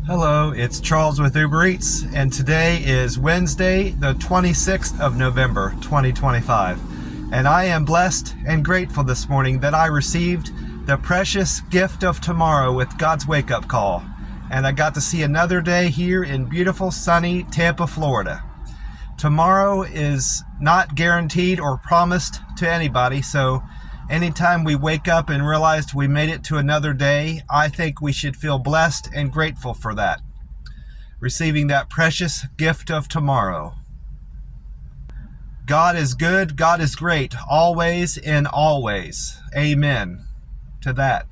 Hello, it's Charles with Uber Eats, and today is Wednesday, the 26th of November, 2025. And I am blessed and grateful this morning that I received the precious gift of tomorrow with God's wake-up call. And I got to see another day here in beautiful, sunny Tampa, Florida. Tomorrow is not guaranteed or promised to anybody, so anytime we wake up and realize we made it to another day, I think we should feel blessed and grateful for that. Receiving that precious gift of tomorrow. God is good, God is great, always and always. Amen to that.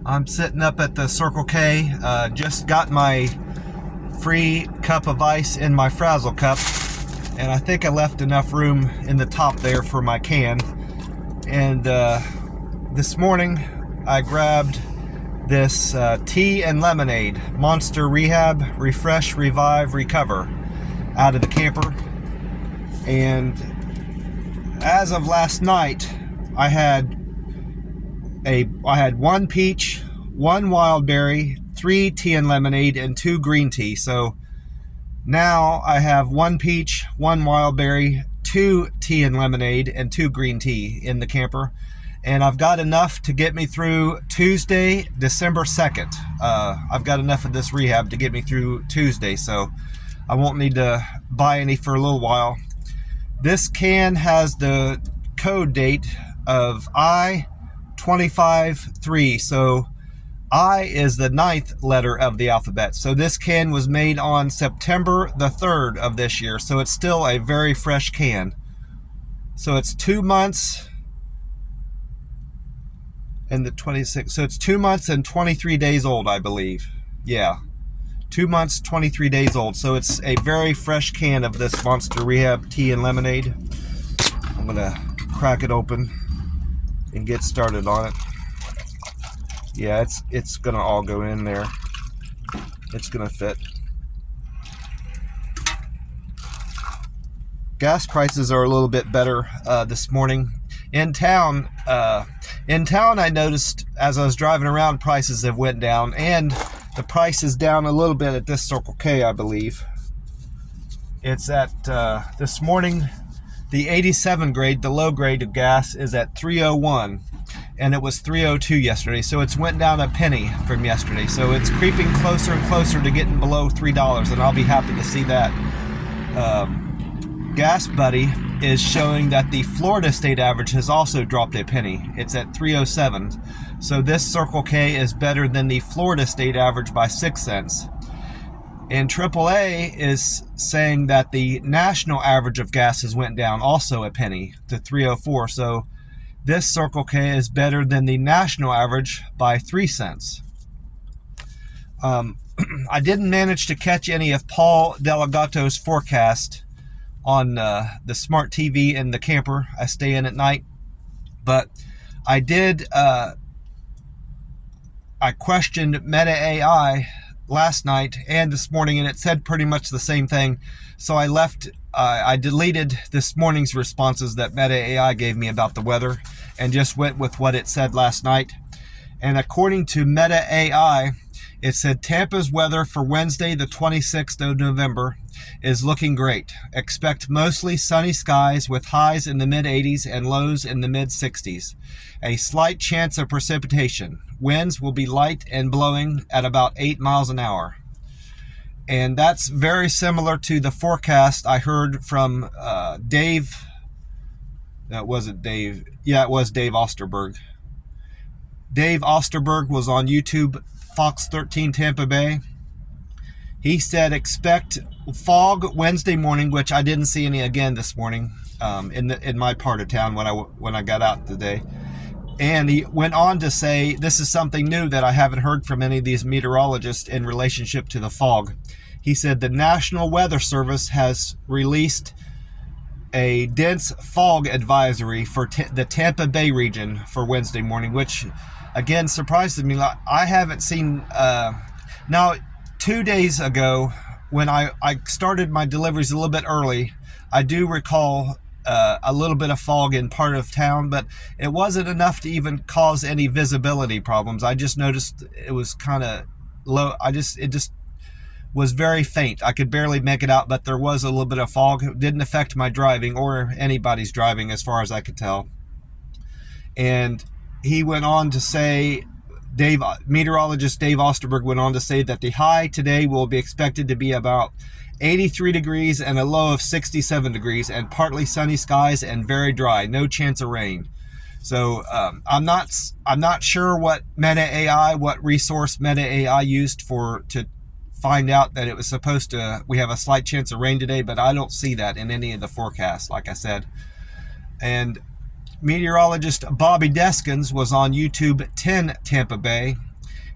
I'm sitting up at the Circle K, just got my free cup of ice in my Frazzle cup, and I think I left enough room in the top there for my can. And this morning I grabbed this tea and lemonade, Monster Rehab, Refresh, Revive, Recover, out of the camper. And as of last night, I had one peach, one wild berry, 3 tea and lemonade, and 2 green tea. So now I have 1 peach, 1 wild berry, 2 tea and lemonade, and 2 green tea in the camper, and I've got enough to get me through Tuesday, December 2nd. I've got enough of this rehab to get me through Tuesday, so I won't need to buy any for a little while. This can has the code date of I-25-3, so I is the 9th letter of the alphabet. So this can was made on September the 3rd of this year. So it's still a very fresh can. So it's 2 months and the 26th. So it's 2 months and 23 days old, I believe. Yeah. 2 months, 23 days old. So it's a very fresh can of this Monster Rehab tea and lemonade. I'm going to crack it open and get started on it. Yeah, it's gonna all go in there. It's gonna fit. Gas prices are a little bit better this morning. In town, I noticed as I was driving around, prices have went down, and the price is down a little bit at this Circle K, I believe. It's at this morning, the 87 grade, the low grade of gas, is at 301. And it was 302 yesterday, so it's went down a penny from yesterday. So it's creeping closer and closer to getting below $3, and I'll be happy to see that. Gas Buddy is showing that the Florida state average has also dropped a penny. It's at 307. So this Circle K is better than the Florida state average by 6 cents. And AAA is saying that the national average of gas has went down also a penny to 304. So this Circle K is better than the national average by 3 cents. I didn't manage to catch any of Paul Delegato's forecast on the smart TV in the camper I stay in at night, but I did. I questioned Meta AI last night and this morning, and it said pretty much the same thing. So I deleted this morning's responses that Meta AI gave me about the weather and just went with what it said last night. And according to Meta AI, it said Tampa's weather for Wednesday, the 26th of November, is looking great. Expect mostly sunny skies with highs in the mid-80s and lows in the mid-60s. A slight chance of precipitation. Winds will be light and blowing at about 8 miles an hour. And that's very similar to the forecast I heard from Dave. That wasn't Dave. Yeah, it was Dave Osterberg. Dave Osterberg was on YouTube, Fox 13 Tampa Bay. He said expect fog Wednesday morning, which I didn't see any again this morning in my part of town when I got out today. And he went on to say this is something new that I haven't heard from any of these meteorologists in relationship to the fog. He said the National Weather Service has released a dense fog advisory for the Tampa Bay region for Wednesday morning, which again surprised me. I haven't seen now 2 days ago when I started my deliveries a little bit early. I do recall a little bit of fog in part of town, but it wasn't enough to even cause any visibility problems. I just noticed it was kind of low. was very faint. I could barely make it out, but there was a little bit of fog. It didn't affect my driving or anybody's driving as far as I could tell. And he went on to say, meteorologist Dave Osterberg went on to say that the high today will be expected to be about 83 degrees and a low of 67 degrees and partly sunny skies and very dry, no chance of rain. So I'm not sure what what resource Meta AI used to find out that it was supposed to, we have a slight chance of rain today, but I don't see that in any of the forecasts, like I said. And meteorologist Bobby Deskins was on YouTube 10 Tampa Bay.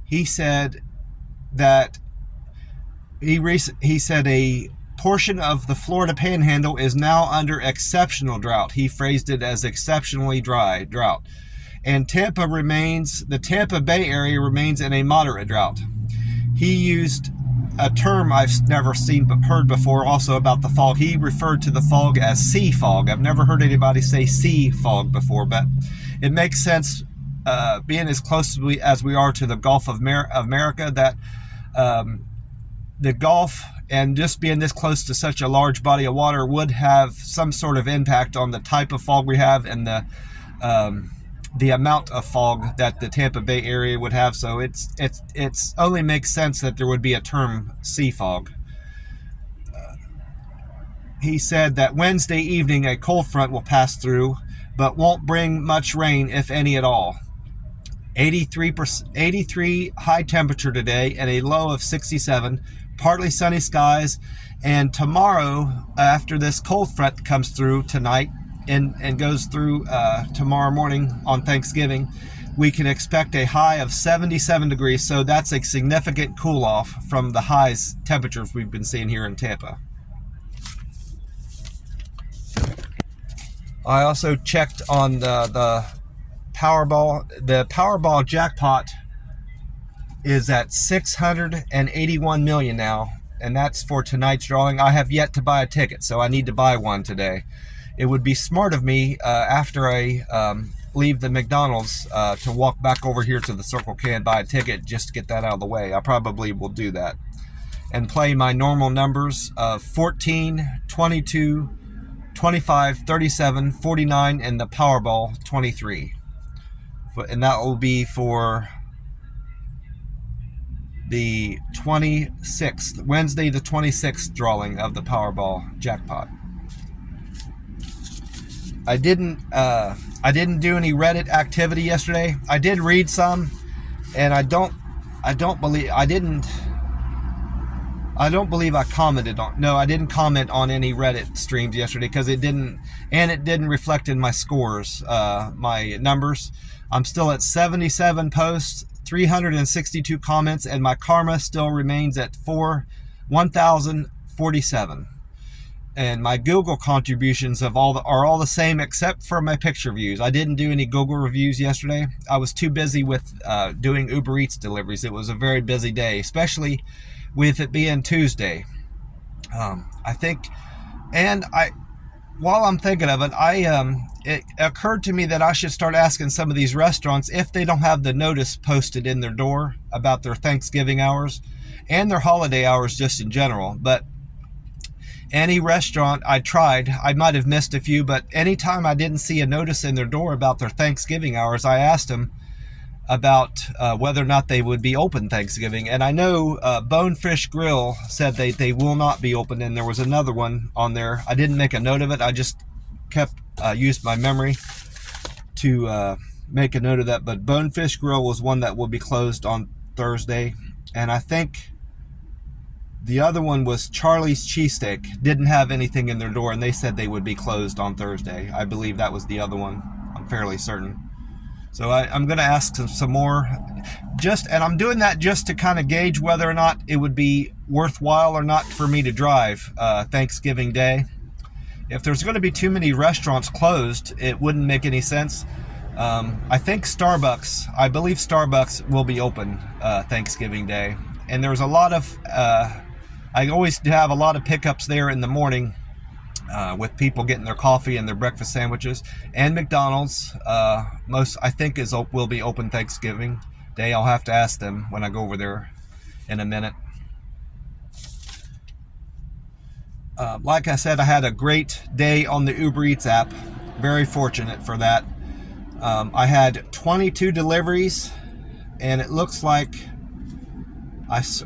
He said that he said a portion of the Florida Panhandle is now under exceptional drought. He phrased it as exceptionally dry drought. And the Tampa Bay area remains in a moderate drought. He used a term I've never heard before also about the fog. He referred to the fog as sea fog. I've never heard anybody say sea fog before, but it makes sense being as close as we are to the Gulf of America, that the Gulf and just being this close to such a large body of water would have some sort of impact on the type of fog we have and the amount of fog that the Tampa Bay area would have. So it's only makes sense that there would be a term sea fog. He said that Wednesday evening a cold front will pass through, but won't bring much rain, if any at all. 83 high temperature today and a low of 67, partly sunny skies. And tomorrow, after this cold front comes through tonight and goes through tomorrow morning on Thanksgiving, we can expect a high of 77 degrees. So that's a significant cool off from the highs temperatures we've been seeing here in Tampa. I also checked on the Powerball. The Powerball jackpot is at 681 million now, and that's for tonight's drawing. I have yet to buy a ticket, so I need to buy one today. It would be smart of me after I leave the McDonald's to walk back over here to the Circle K and buy a ticket just to get that out of the way. I probably will do that and play my normal numbers of 14, 22, 25, 37, 49, and the Powerball 23. And that will be for the 26th, Wednesday the 26th drawing of the Powerball jackpot. I didn't do any Reddit activity yesterday. I did read some, and I don't believe I commented on. No, I didn't comment on any Reddit streams yesterday because it didn't reflect in my scores, my numbers. I'm still at 77 posts, 362 comments, and my karma still remains at 1,047. And my Google contributions are all the same except for my picture views. I didn't do any Google reviews yesterday. I was too busy with doing Uber Eats deliveries. It was a very busy day, especially with it being Tuesday. While I'm thinking of it, it occurred to me that I should start asking some of these restaurants if they don't have the notice posted in their door about their Thanksgiving hours and their holiday hours just in general. But any restaurant I tried, I might have missed a few, but anytime I didn't see a notice in their door about their Thanksgiving hours, I asked them about whether or not they would be open Thanksgiving. And I know Bonefish Grill said they will not be open, and there was another one on there. I didn't make a note of it. I just used my memory to make a note of that. But Bonefish Grill was one that will be closed on Thursday. And I think the other one was Charlie's Cheesesteak. Didn't have anything in their door, and they said they would be closed on Thursday. I believe that was the other one. I'm fairly certain. So I'm going to ask some more. And I'm doing that just to kind of gauge whether or not it would be worthwhile or not for me to drive Thanksgiving Day. If there's going to be too many restaurants closed, it wouldn't make any sense. I believe Starbucks will be open Thanksgiving Day. And there's a lot of, I always have a lot of pickups there in the morning with people getting their coffee and their breakfast sandwiches. And McDonald's, will be open Thanksgiving Day. I'll have to ask them when I go over there in a minute. Like I said, I had a great day on the Uber Eats app. Very fortunate for that. I had 22 deliveries, and it looks like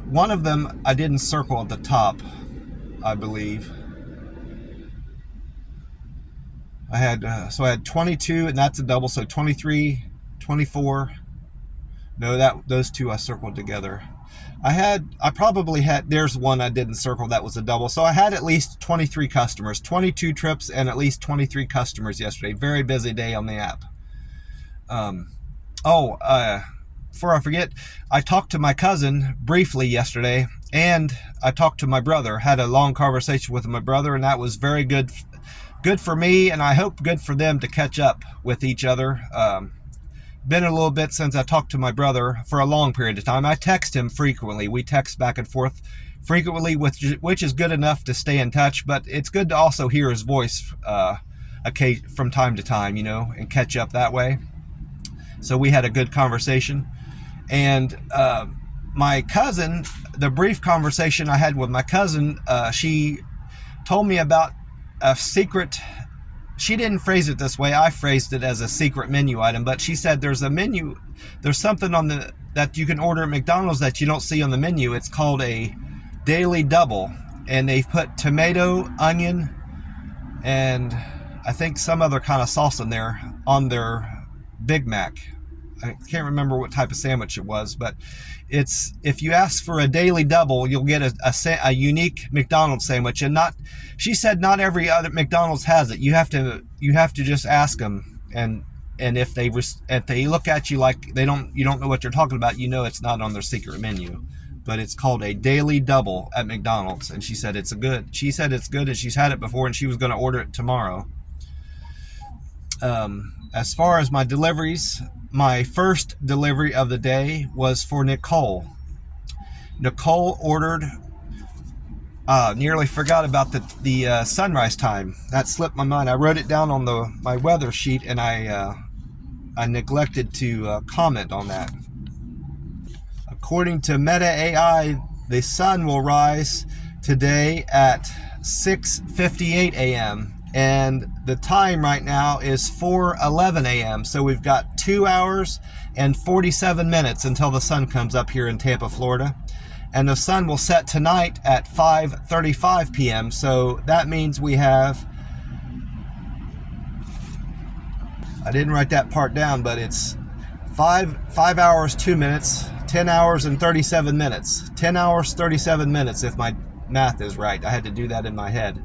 one of them I didn't circle at the top, I believe. I had 22, and that's a double, so 23, 24. No, those two I circled together. I probably had, there's one I didn't circle that was a double. So I had at least 23 customers, 22 trips and at least 23 customers yesterday. Very busy day on the app. Before I forget, I talked to my cousin briefly yesterday, and I talked to my brother, had a long conversation with my brother, and that was very good for me, and I hope good for them to catch up with each other. Been a little bit since I talked to my brother for a long period of time. I text him frequently. We text back and forth frequently, which is good enough to stay in touch, but it's good to also hear his voice from time to time, and catch up that way. So we had a good conversation. And my cousin, the brief conversation I had with my cousin, she told me about a secret. She didn't phrase it this way. I phrased it as a secret menu item, but she said there's something that you can order at McDonald's that you don't see on the menu. It's called a daily double, and they've put tomato, onion, and I think some other kind of sauce in there on their Big Mac. I can't remember what type of sandwich it was, but if you ask for a daily double, you'll get a unique McDonald's sandwich, and she said not every other McDonald's has it. You have to just ask them, and if they look at you like you don't know what you're talking about, it's not on their secret menu. But it's called a daily double at McDonald's, and she said it's good, and she's had it before, and she was going to order it tomorrow. As far as my deliveries, my first delivery of the day was for Nicole. Nicole ordered, nearly forgot about the sunrise time. That slipped my mind. I wrote it down on my weather sheet, and I neglected to comment on that. According to Meta AI, the sun will rise today at 6:58 a.m. and the time right now is 4:11 a.m. So we've got 2 hours and 47 minutes until the sun comes up here in Tampa, Florida. And the sun will set tonight at 5:35 p.m. So that means we have, I didn't write that part down, but it's 5 hours 2 minutes, 10 hours and 37 minutes. 10 hours 37 minutes if my math is right. I had to do that in my head,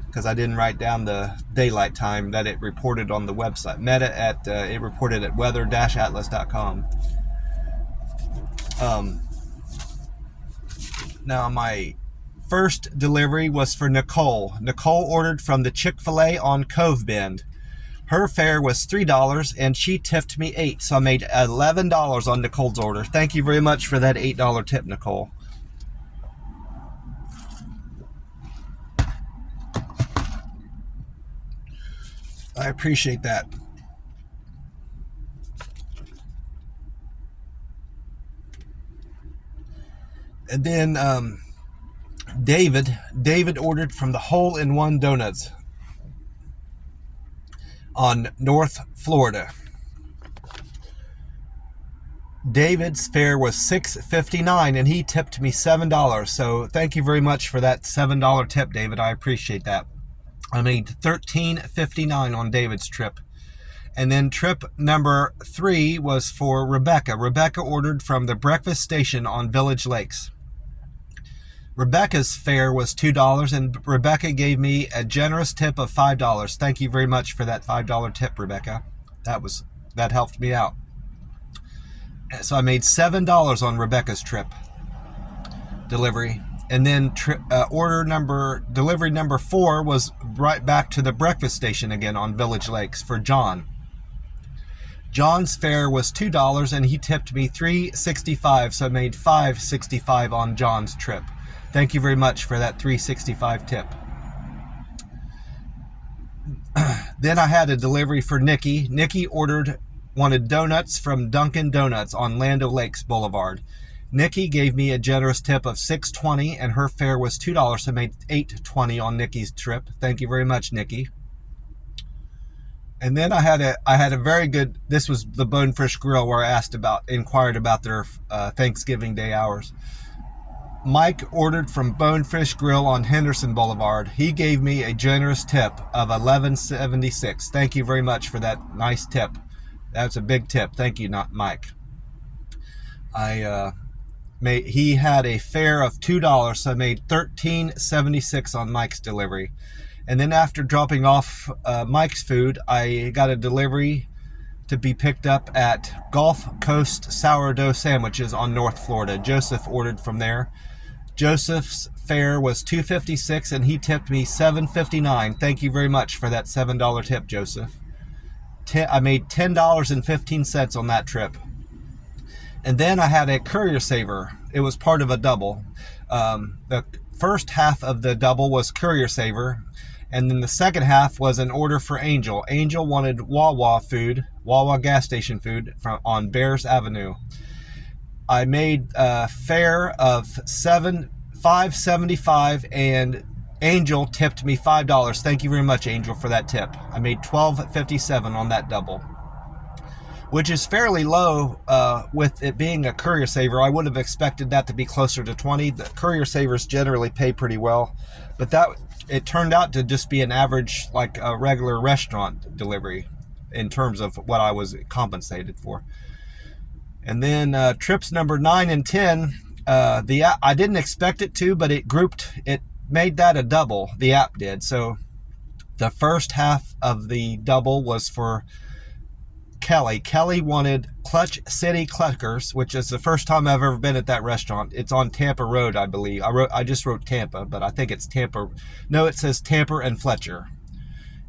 because I didn't write down the daylight time that it reported on the website. It reported at weather-atlas.com. Now, my first delivery was for Nicole. Nicole ordered from the Chick-fil-A on Cove Bend. Her fare was $3, and she tipped me $8, so I made $11 on Nicole's order. Thank you very much for that $8 tip, Nicole. I appreciate that. And then David ordered from the Hole-in-One Donuts on North Florida. David's fare was $6.59, and he tipped me $7. So thank you very much for that $7 tip, David. I appreciate that. I made $13.59 on David's trip. And then trip number 3 was for Rebecca. Rebecca ordered from the breakfast station on Village Lakes. Rebecca's fare was $2, and Rebecca gave me a generous tip of $5. Thank you very much for that $5 tip, Rebecca. That helped me out. So I made $7 on Rebecca's trip delivery. And then delivery number 4 was right back to the breakfast station again on Village Lakes for John. John's fare was $2, and he tipped me $3.65, so I made $5.65 on John's trip. Thank you very much for that $3.65 tip. Then I had a delivery for Nikki. Nikki wanted donuts from Dunkin' Donuts on Land O'Lakes Boulevard. Nikki gave me a generous tip of $6.20, and her fare was $2, so I made $8.20 on Nikki's trip. Thank you very much, Nikki. And then I had a very good, this was the Bonefish Grill where I inquired about their Thanksgiving Day hours. Mike ordered from Bonefish Grill on Henderson Boulevard. He gave me a generous tip of $11.76. Thank you very much for that nice tip. That's a big tip. Thank you, Mike. He had a fare of $2, so I made $13.76 on Mike's delivery. And then after dropping off Mike's food, I got a delivery to be picked up at Gulf Coast Sourdough Sandwiches on North Florida. Joseph ordered from there. Joseph's fare was $2.56, and he tipped me $7.59. Thank you very much for that $7 tip, Joseph. I made $10.15 on that trip. And then I had a Courier Saver. It was part of a double. The first half of the double was Courier Saver, and then the second half was an order for Angel. Angel wanted Wawa gas station food on Bears Avenue. I made a fare of $5.75, and Angel tipped me $5. Thank you very much, Angel, for that tip. I made $12.57 on that double, which is fairly low with it being a Courier Saver. I would have expected that to be closer to 20. The Courier Savers generally pay pretty well, but it turned out to just be an average, like a regular restaurant delivery in terms of what I was compensated for. And then trips number 9 and 10, I didn't expect it to, but it made that a double. The app did. So the first half of the double was for Kelly. Kelly wanted Clutch City Cluckers, which is the first time I've ever been at that restaurant. It's on Tampa Road, I believe. I just wrote Tampa, but I think it's Tampa. No, it says Tampa and Fletcher.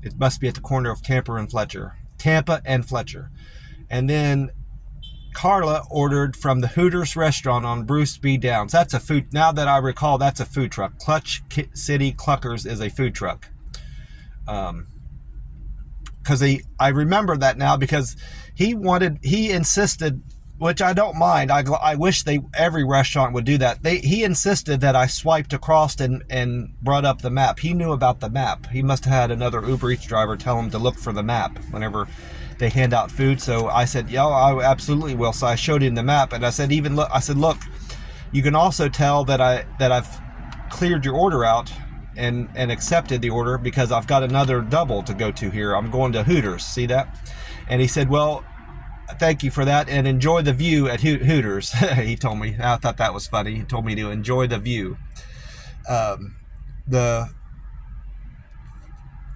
It must be at the corner of Tampa and Fletcher. Tampa and Fletcher. And then Carla ordered from the Hooters restaurant on Bruce B. Downs. That's a food. Now that I recall, that's a food truck. Clutch City Cluckers is a food truck. Because I remember that now because he insisted, which I don't mind. I wish every restaurant would do that. He insisted that I swiped across and brought up the map. He knew about the map. He must have had another Uber Eats driver tell him to look for the map whenever they hand out food. So I said, yeah, I absolutely will. So I showed him the map, and I said, look, you can also tell that I've cleared your order out and accepted the order because I've got another double to go to here. I'm going to Hooters. See that? And he said, well, thank you for that, and enjoy the view at Hooters. He told me. I thought that was funny. He told me to enjoy the view.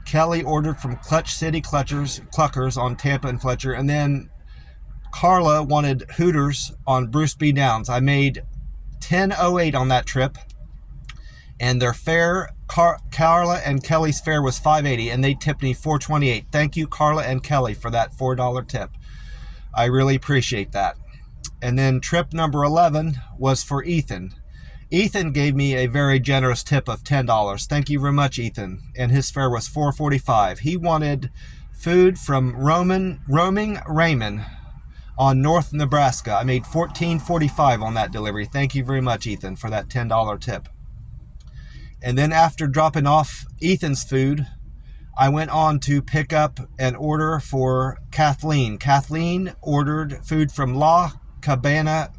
Kelly ordered from Clutch City Cluckers on Tampa and Fletcher, and then Carla wanted Hooters on Bruce B. Downs. I made $10.08 on that trip, and their fare, Carla and Kelly's fare was $5.80, and they tipped me $4.28. Thank you, Carla and Kelly, for that $4 tip. I really appreciate that. And then trip number 11 was for Ethan. Ethan gave me a very generous tip of $10. Thank you very much, Ethan. And his fare was $4.45. He wanted food from Roaming Raymond on North Nebraska. I made $14.45 on that delivery. Thank you very much, Ethan, for that $10 tip. And then after dropping off Ethan's food, I went on to pick up an order for Kathleen. Kathleen ordered food from La Cabana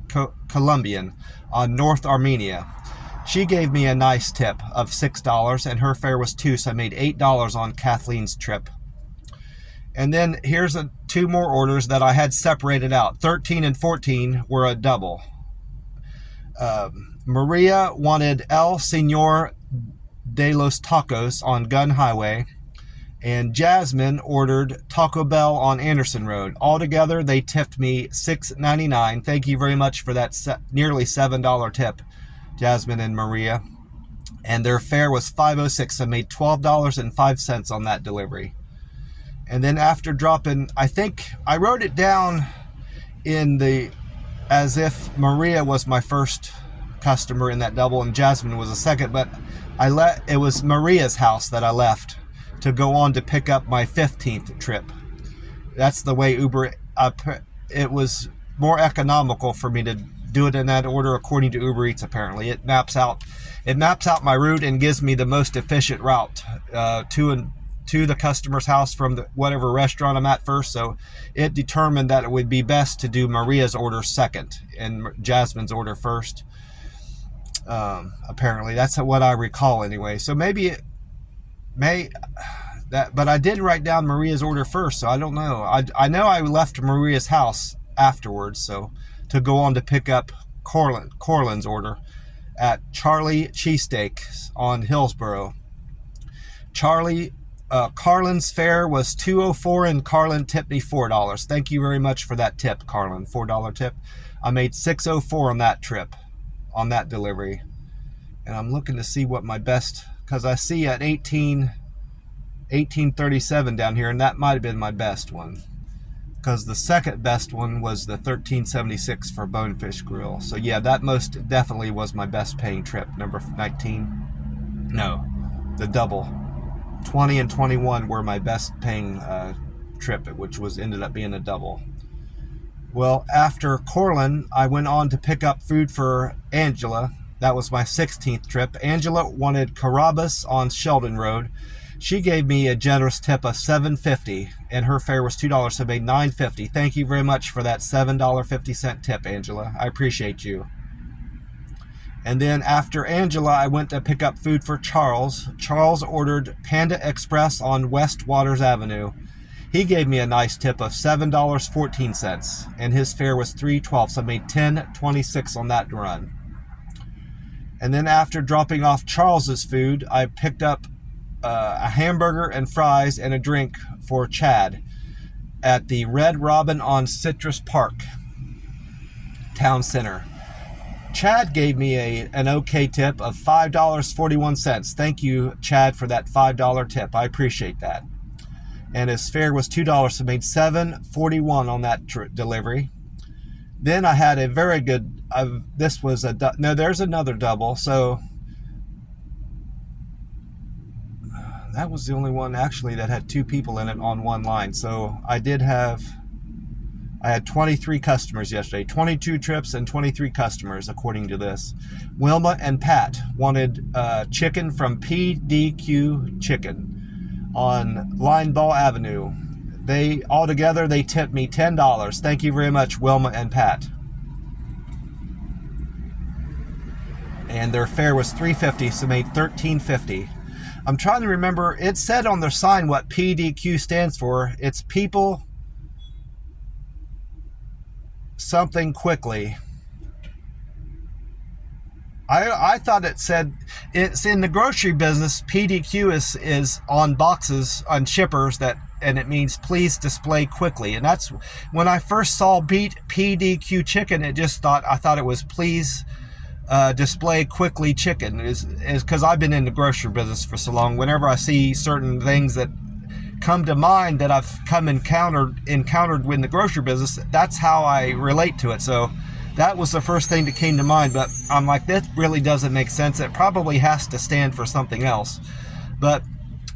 Colombian on North Armenia. She gave me a nice tip of $6, and her fare was $2, so I made $8 on Kathleen's trip. And then here's two more orders that I had separated out. 13 and 14 were a double. Maria wanted El Señor de los Tacos on Gun Highway, and Jasmine ordered Taco Bell on Anderson Road. Altogether, they tipped me $6.99. Thank you very much for that nearly $7 tip, Jasmine and Maria. And their fare was $5.06. I made $12.05 on that delivery. And then after dropping, I think I wrote it down as if Maria was my first customer in that double and Jasmine was a second, but it was Maria's house that I left to go on to pick up my 15th trip. That's the way Uber, it was more economical for me to do it in that order according to Uber Eats. Apparently, it maps out my route and gives me the most efficient route to the customer's house from whatever restaurant I'm at first. So it determined that it would be best to do Maria's order second and Jasmine's order first. Apparently, that's what I recall anyway. So maybe it may that, but I did write down Maria's order first, so I don't know. I know I left Maria's house afterwards, so to go on to pick up Corlin's order at Charlie Cheesesteak on Hillsboro. Carlin's fare was $2.04 and Carlin tipped me $4. Thank you very much for that tip, Carlin. $4 tip. I made $6.04 on that trip, on that delivery. And I'm looking to see what my best, because I see at 1837 down here, and that might have been my best one. Because the second best one was the 1376 for Bonefish Grill. So yeah, that most definitely was my best paying trip. Number 19. No, the double. 20 and 21 were my best paying trip, which ended up being a double. Well, after Corlin, I went on to pick up food for Angela. That was my 16th trip. Angela wanted Carrabba's on Sheldon Road. She gave me a generous tip of $7.50, and her fare was $2, so I made $9.50. Thank you very much for that $7.50 tip, Angela. I appreciate you. And then after Angela, I went to pick up food for Charles. Charles ordered Panda Express on West Waters Avenue. He gave me a nice tip of $7.14, and his fare was $3.12, so I made $10.26 on that run. And then after dropping off Charles's food, I picked up a hamburger and fries and a drink for Chad at the Red Robin on Citrus Park Town Center. Chad gave me an okay tip of $5.41. Thank you, Chad, for that $5 tip. I appreciate that. And his fare was $2, so I made $7.41 on that delivery. Then I had a very good, there's another double, so that was the only one actually that had two people in it on one line. So I had 23 customers yesterday, 22 trips and 23 customers according to this. Wilma and Pat wanted chicken from PDQ Chicken on Lineball Avenue. They tipped me $10. Thank you very much, Wilma and Pat. And their fare was $3.50, so made $13.50. I'm trying to remember, it said on their sign what PDQ stands for. It's people something quickly. I thought it said, it's in the grocery business, PDQ is on boxes, on shippers, and it means please display quickly. And that's when I first saw PDQ Chicken, I thought it was please display quickly chicken, is because I've been in the grocery business for so long. Whenever I see certain things that come to mind that I've encountered in the grocery business, that's how I relate to it. So that was the first thing that came to mind, but I'm like, that really doesn't make sense. It probably has to stand for something else.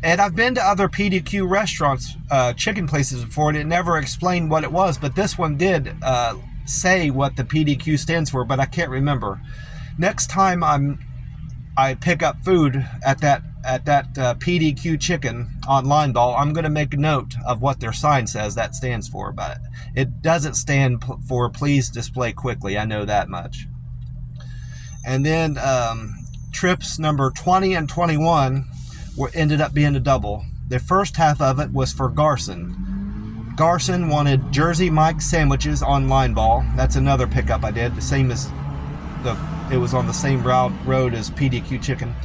And I've been to other PDQ restaurants, chicken places before, and it never explained what it was, but this one did say what the PDQ stands for, but I can't remember. Next time I pick up food at that PDQ Chicken on Lineball, I'm going to make a note of what their sign says that stands for, but it doesn't stand for please display quickly. I know that much. And then trips number 20 and 21 ended up being a double. The first half of it was for Garson. Garson wanted Jersey Mike sandwiches on Lineball. That's another pickup I did, the same as it was on the same road as PDQ Chicken.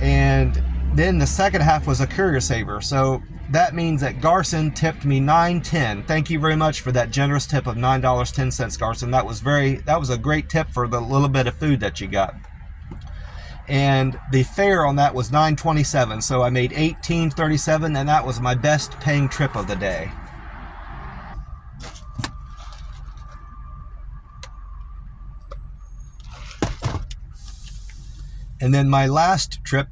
And then the second half was a courier saver. So that means that Garson tipped me $9.10. Thank you very much for that generous tip of $9.10, Garson. That was a great tip for the little bit of food that you got. And the fare on that was $9.27. So I made $18.37, and that was my best paying trip of the day. And then my last trip,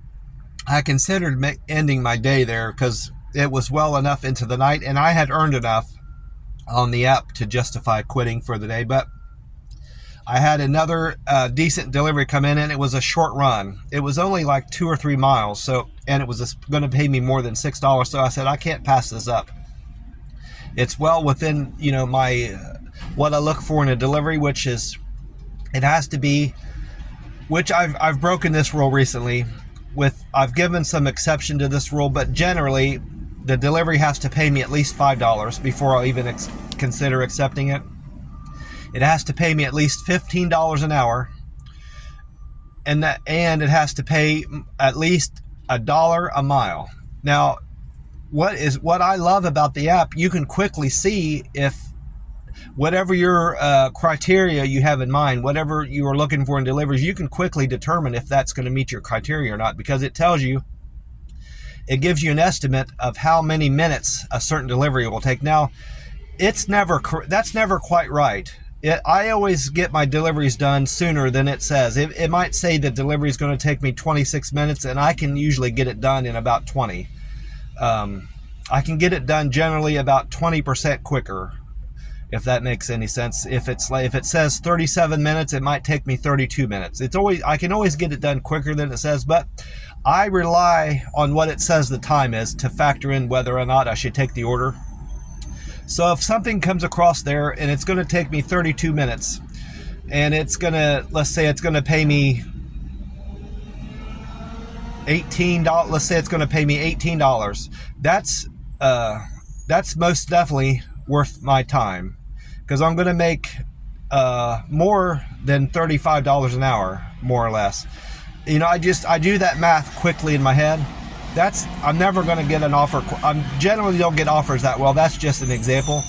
I considered ending my day there because it was well enough into the night and I had earned enough on the app to justify quitting for the day. But I had another decent delivery come in, and it was a short run. It was only like 2 or 3 miles, and it was going to pay me more than $6. So I said, I can't pass this up. It's well within, my what I look for in a delivery, which is it has to be, which I've broken this rule recently. I've given some exception to this rule, but generally the delivery has to pay me at least $5 before I'll even consider accepting it. It has to pay me at least $15 an hour, and it has to pay at least $1 a mile. Now, what I love about the app, you can quickly see if whatever your criteria you have in mind, whatever you are looking for in deliveries, you can quickly determine if that's going to meet your criteria or not, because it gives you an estimate of how many minutes a certain delivery will take. Now, that's never quite right. I always get my deliveries done sooner than it says. It might say the delivery is going to take me 26 minutes, and I can usually get it done in about 20. I can get it done generally about 20% quicker, if that makes any sense. If it says 37 minutes, it might take me 32 minutes. I can always get it done quicker than it says, but I rely on what it says the time is to factor in whether or not I should take the order. So if something comes across there and it's going to take me 32 minutes, and let's say it's going to pay me $18, let's say it's going to pay me $18, that's most definitely worth my time, because I'm going to make more than $35 an hour, more or less. I do that math quickly in my head. I'm never going to get an offer. I generally don't get offers that well. That's just an example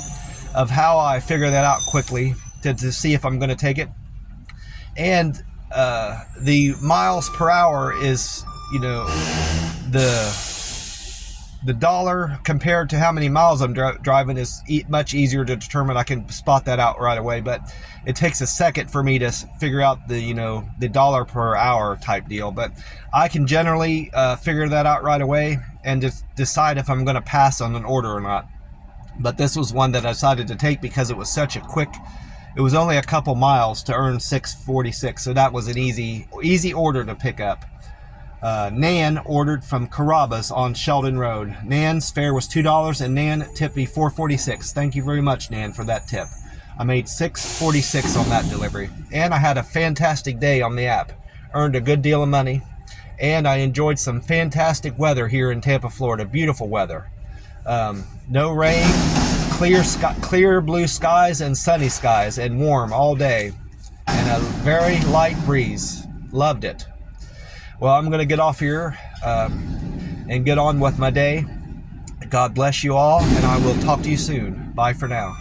of how I figure that out quickly to see if I'm going to take it. And the miles per hour is, the dollar compared to how many miles I'm driving is much easier to determine. I can spot that out right away, but it takes a second for me to figure out the dollar per hour type deal. But I can generally figure that out right away and just decide if I'm going to pass on an order or not. But this was one that I decided to take because it was it was only a couple miles to earn $6.46, so that was an easy order to pick up. Nan ordered from Carrabba's on Sheldon Road. Nan's fare was $2, and Nan tipped me $4.46. Thank you very much, Nan, for that tip. I made $6.46 on that delivery, and I had a fantastic day on the app. Earned a good deal of money, and I enjoyed some fantastic weather here in Tampa, Florida. Beautiful weather. No rain, clear blue skies and sunny skies, and warm all day, and a very light breeze. Loved it. Well, I'm going to get off here and get on with my day. God bless you all, and I will talk to you soon. Bye for now.